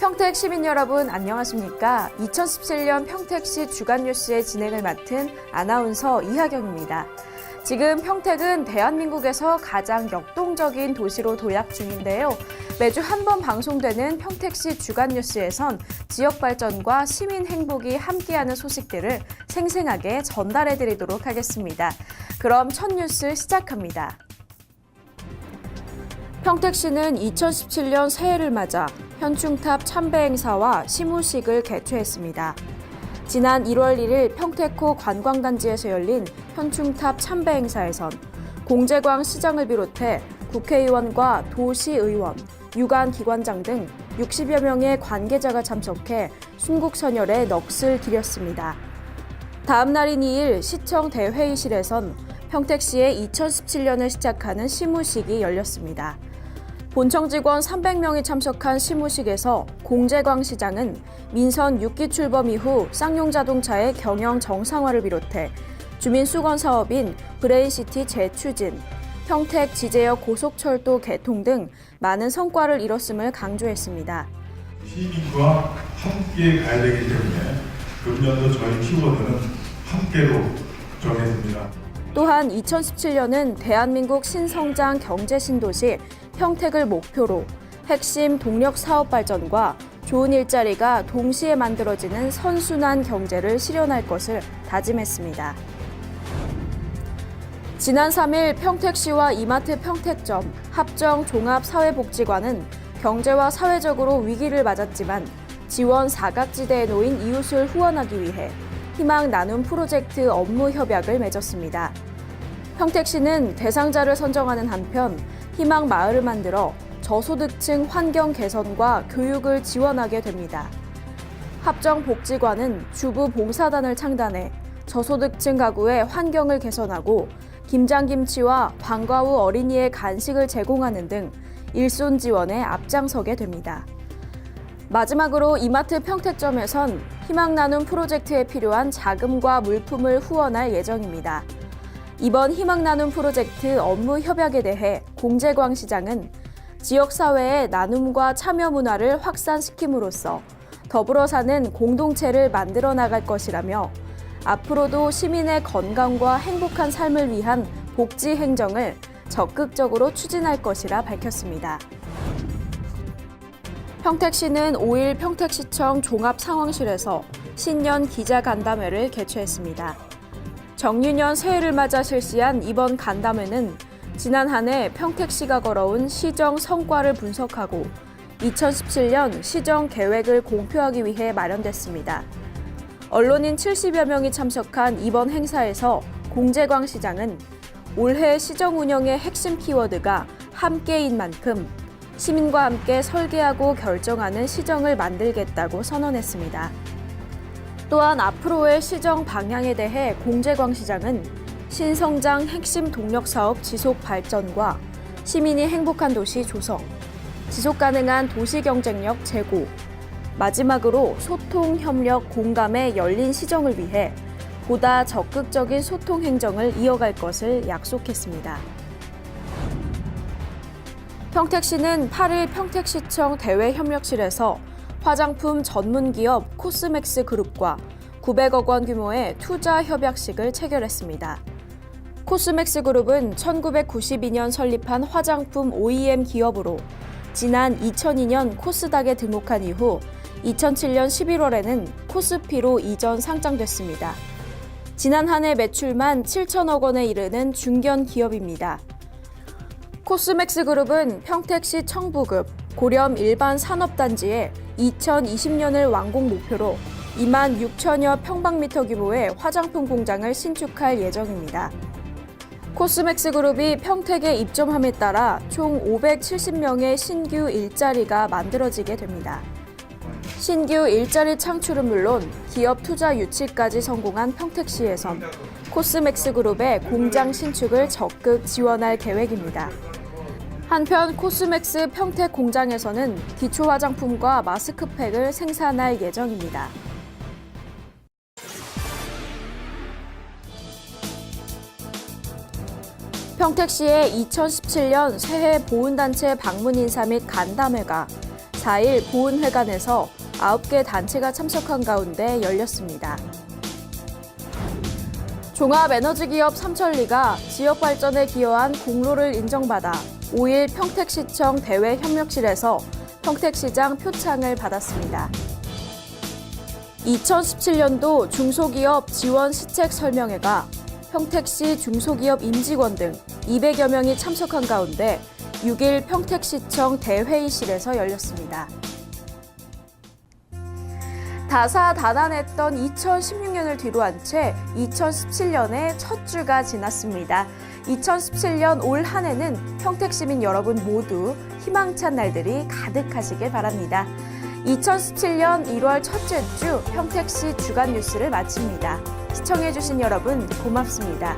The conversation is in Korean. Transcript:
평택 시민 여러분 안녕하십니까? 2017년 평택시 주간뉴스의 진행을 맡은 아나운서 이하경입니다. 지금 평택은 대한민국에서 가장 역동적인 도시로 도약 중인데요. 매주 한 번 방송되는 평택시 주간뉴스에선 지역 발전과 시민 행복이 함께하는 소식들을 생생하게 전달해드리도록 하겠습니다. 그럼 첫 뉴스 시작합니다. 평택시는 2017년 새해를 맞아 현충탑 참배 행사와 시무식을 개최했습니다. 지난 1월 1일 평택호 관광단지에서 열린 현충탑 참배 행사에선 공재광 시장을 비롯해 국회의원과 도시의원, 유관기관장 등 60여 명의 관계자가 참석해 순국선열에 넋을 기렸습니다. 다음 날인 2일 시청 대회의실에선 평택시의 2017년을 시작하는 시무식이 열렸습니다. 본청 직원 300명이 참석한 시무식에서 공재광 시장은 민선 6기 출범 이후 쌍용 자동차의 경영 정상화를 비롯해 주민 수건 사업인 브레인시티 재추진, 평택 지제역 고속철도 개통 등 많은 성과를 이뤘음을 강조했습니다. 시민과 함께 가야 되기 때문에 금년도 저희 키워드는 함께로 정했습니다. 또한 2017년은 대한민국 신성장 경제 신도시 평택을 목표로 핵심 동력 사업 발전과 좋은 일자리가 동시에 만들어지는 선순환 경제를 실현할 것을 다짐했습니다. 지난 3일 평택시와 이마트 평택점 합정 종합사회복지관은 경제와 사회적으로 위기를 맞았지만 지원 사각지대에 놓인 이웃을 후원하기 위해 희망 나눔 프로젝트 업무 협약을 맺었습니다. 평택시는 대상자를 선정하는 한편 희망 마을을 만들어 저소득층 환경 개선과 교육을 지원하게 됩니다. 합정복지관은 주부 봉사단을 창단해 저소득층 가구의 환경을 개선하고 김장김치와 방과 후 어린이의 간식을 제공하는 등 일손 지원에 앞장서게 됩니다. 마지막으로 이마트 평택점에선 희망 나눔 프로젝트에 필요한 자금과 물품을 후원할 예정입니다. 이번 희망 나눔 프로젝트 업무 협약에 대해 공재광 시장은 지역사회의 나눔과 참여 문화를 확산시킴으로써 더불어 사는 공동체를 만들어 나갈 것이라며 앞으로도 시민의 건강과 행복한 삶을 위한 복지 행정을 적극적으로 추진할 것이라 밝혔습니다. 평택시는 5일 평택시청 종합상황실에서 신년 기자간담회를 개최했습니다. 정유년 새해를 맞아 실시한 이번 간담회는 지난 한 해 평택시가 걸어온 시정 성과를 분석하고 2017년 시정 계획을 공표하기 위해 마련됐습니다. 언론인 70여 명이 참석한 이번 행사에서 공재광 시장은 올해 시정 운영의 핵심 키워드가 함께인 만큼 시민과 함께 설계하고 결정하는 시정을 만들겠다고 선언했습니다. 또한 앞으로의 시정 방향에 대해 공재광 시장은 신성장 핵심 동력 사업 지속 발전과 시민이 행복한 도시 조성, 지속 가능한 도시 경쟁력 제고, 마지막으로 소통, 협력, 공감의 열린 시정을 위해 보다 적극적인 소통 행정을 이어갈 것을 약속했습니다. 평택시는 8일 평택시청 대외협력실에서 화장품 전문기업 코스맥스 그룹과 900억 원 규모의 투자 협약식을 체결했습니다. 코스맥스 그룹은 1992년 설립한 화장품 OEM 기업으로 지난 2002년 코스닥에 등록한 이후 2007년 11월에는 코스피로 이전 상장됐습니다. 지난 한 해 매출만 7천억 원에 이르는 중견 기업입니다. 코스맥스 그룹은 평택시 청부급 고렴 일반 산업단지에 2020년을 완공 목표로 2만 6천여 평방미터 규모의 화장품 공장을 신축할 예정입니다. 코스맥스 그룹이 평택에 입점함에 따라 총 570명의 신규 일자리가 만들어지게 됩니다. 신규 일자리 창출은 물론 기업 투자 유치까지 성공한 평택시에선 코스맥스 그룹의 공장 신축을 적극 지원할 계획입니다. 한편 코스맥스 평택 공장에서는 기초 화장품과 마스크팩을 생산할 예정입니다. 평택시의 2017년 새해 보훈단체 방문 인사 및 간담회가 4일 보은회관에서 9개 단체가 참석한 가운데 열렸습니다. 종합에너지기업 삼천리가 지역 발전에 기여한 공로를 인정받아 5일 평택시청 대외협력실에서 평택시장 표창을 받았습니다. 2017년도 중소기업 지원 시책 설명회가 평택시 중소기업 임직원 등 200여 명이 참석한 가운데 6일 평택시청 대회의실에서 열렸습니다. 다사다난했던 2016년을 뒤로한 채 2017년의 첫 주가 지났습니다. 2017년 올 한 해는 평택시민 여러분 모두 희망찬 날들이 가득하시길 바랍니다. 2017년 1월 첫째 주 평택시 주간 뉴스를 마칩니다. 시청해주신 여러분 고맙습니다.